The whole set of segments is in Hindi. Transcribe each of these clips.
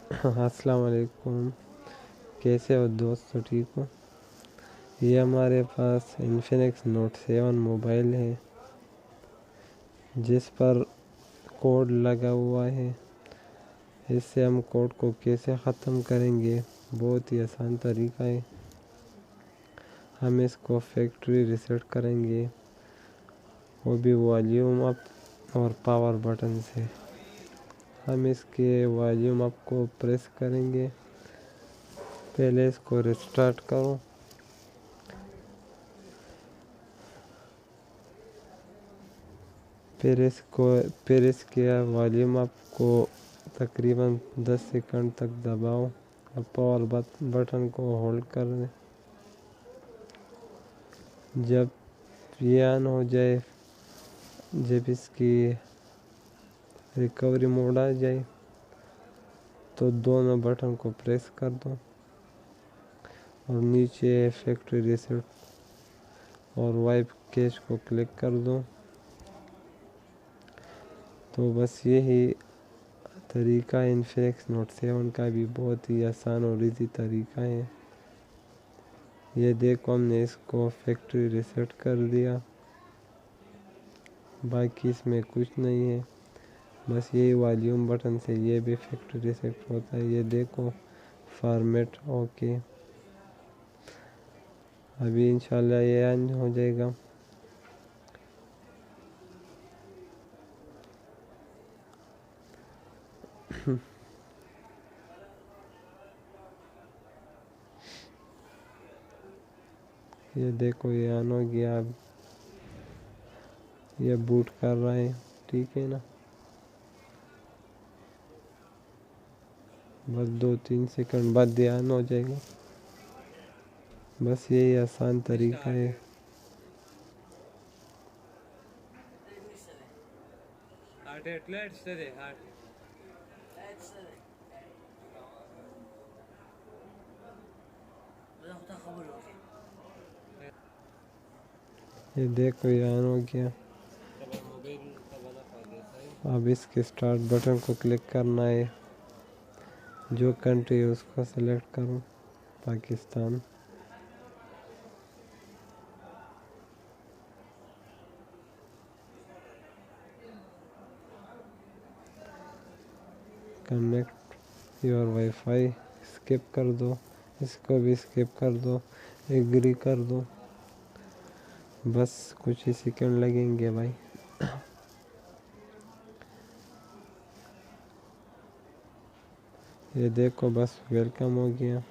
अस्सलाम वालेकुम। कैसे हो दोस्तों, ठीक हो? ये हमारे पास इन्फिनिक्स नोट 7 मोबाइल है जिस पर कोड लगा हुआ है। इससे हम कोड को कैसे ख़त्म करेंगे, बहुत ही आसान तरीका है। हम इसको फैक्ट्री रीसेट करेंगे, वो भी वॉल्यूम अप और पावर बटन से। हम इसके वॉल्यूम अप को प्रेस करेंगे। पहले इसको रिस्टार्ट करो। फिर इसके वॉल्यूम अप को तकरीबन 10 सेकंड तक दबाओ। अब पावर बटन को होल्ड कर दें। जब ये ऑन हो जाए, जब इसकी रिकवरी मोड आ जाए, तो दोनों बटन को प्रेस कर दो और नीचे फैक्ट्री रीसेट और वाइप कैश को क्लिक कर दो। तो बस यही तरीका इन्फिनिक्स नोट 7 का भी बहुत ही आसान और इजी तरीका है। ये देखो, हमने इसको फैक्ट्री रीसेट कर दिया। बाकी इसमें कुछ नहीं है, बस यही वॉल्यूम बटन से ये भी फैक्ट्री रीसेट होता है। ये देखो, फॉर्मेट ओके। अभी इंशाल्लाह ये ऑन हो जाएगा। ये देखो, ये ऑन हो गया। अब ये बूट कर रहा है, ठीक है ना। बस 2-3 सेकंड बाद ये ऑन हो जाएगा। बस यही आसान तरीका है। ये देखो, ये ऑन हो गया। अब इसके स्टार्ट बटन को क्लिक करना है। जो कंट्री है उसको सेलेक्ट करो, Pakistan. Connect your wifi, skip कर दो। इसको भी स्किप कर दो, एग्री कर दो। बस कुछ ही सेकंड लगेंगे भाई। ये देखो, बस वेलकम हो गया।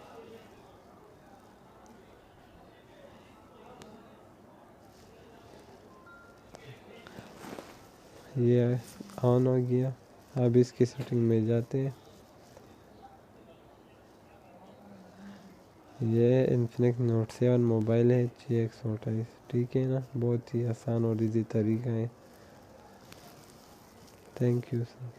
ये ऑन हो गया। अब इसकी सेटिंग में जाते हैं। ये इन्फिनिक्स नोट 7 मोबाइल है 628, ठीक है ना। बहुत ही आसान और इजी तरीका है। Thank you sir.